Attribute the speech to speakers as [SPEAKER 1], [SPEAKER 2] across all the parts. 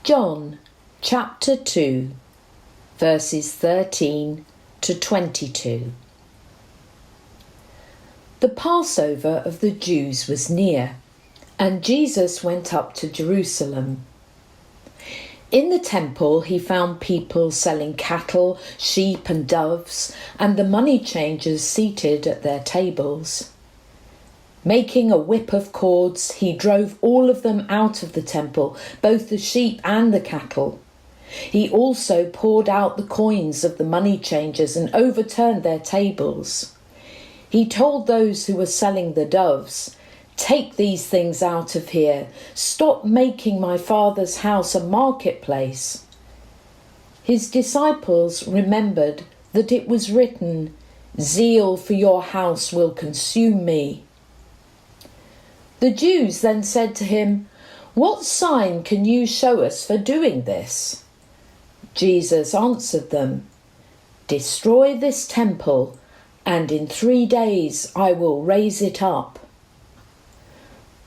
[SPEAKER 1] John chapter 2, verses 13 to 22. The Passover of the Jews was near, and Jesus went up to Jerusalem. In the temple he found people selling cattle, sheep and doves, and the money changers seated at their tables. Making a whip of cords, he drove all of them out of the temple, both the sheep and the cattle. He also poured out the coins of the money changers and overturned their tables. He told those who were selling the doves, "Take these things out of here. Stop making my Father's house a marketplace." His disciples remembered that it was written, "Zeal for your house will consume me." The Jews then said to him, "What sign can you show us for doing this?" Jesus answered them, "Destroy this temple, and in 3 days I will raise it up."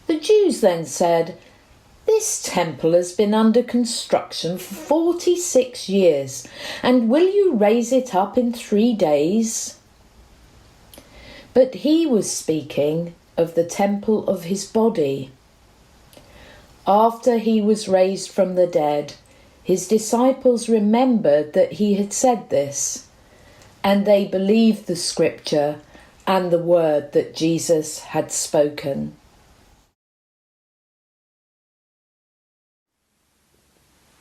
[SPEAKER 1] The Jews then said, "This temple has been under construction for 46 years, and will you raise it up in 3 days? But he was speaking of the temple of his body. After he was raised from the dead, his disciples remembered that he had said this, and they believed the scripture and the word that Jesus had spoken.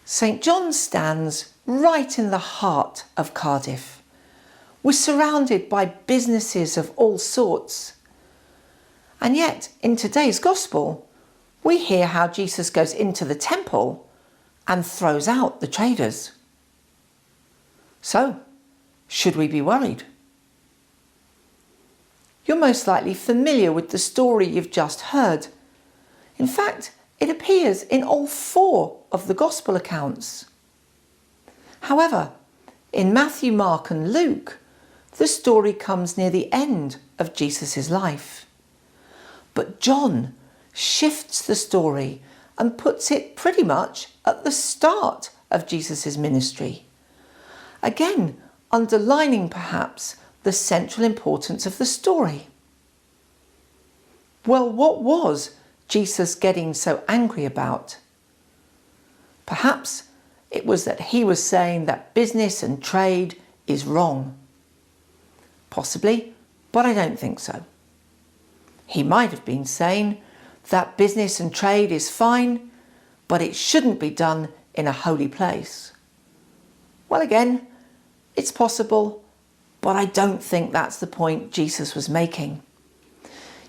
[SPEAKER 2] St. John stands right in the heart of Cardiff. We're surrounded by businesses of all sorts. And yet, in today's Gospel, we hear how Jesus goes into the temple and throws out the traders. So, should we be worried? You're most likely familiar with the story you've just heard. In fact, it appears in all 4 of the Gospel accounts. However, in Matthew, Mark and Luke, the story comes near the end of Jesus' life. But John shifts the story and puts it pretty much at the start of Jesus' ministry. Again, underlining perhaps the central importance of the story. Well, what was Jesus getting so angry about? Perhaps it was that he was saying that business and trade is wrong. Possibly, but I don't think so. He might have been saying that business and trade is fine, but it shouldn't be done in a holy place. Well, again, it's possible, but I don't think that's the point Jesus was making.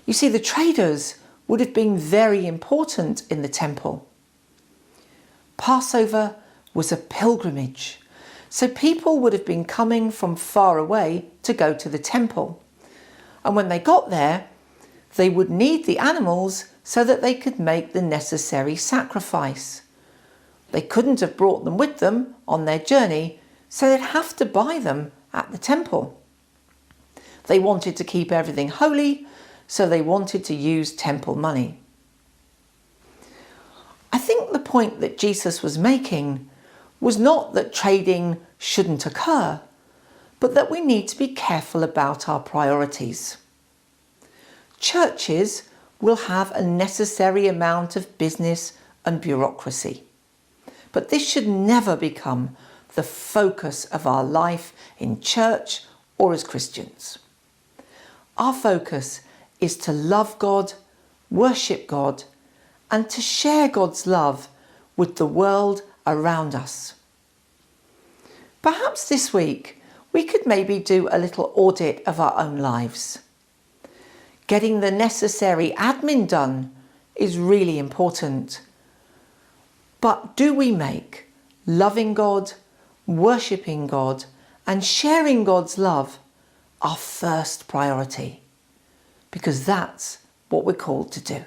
[SPEAKER 2] You see, the traders would have been very important in the temple. Passover was a pilgrimage, so people would have been coming from far away to go to the temple. And when they got there, they would need the animals so that they could make the necessary sacrifice. They couldn't have brought them with them on their journey, so they'd have to buy them at the temple. They wanted to keep everything holy, so they wanted to use temple money. I think the point that Jesus was making was not that trading shouldn't occur, but that we need to be careful about our priorities. Churches will have a necessary amount of business and bureaucracy, but this should never become the focus of our life in church or as Christians. Our focus is to love God, worship God, and to share God's love with the world around us. Perhaps this week we could maybe do a little audit of our own lives. Getting the necessary admin done is really important. But do we make loving God, worshipping God, and sharing God's love our first priority? Because that's what we're called to do.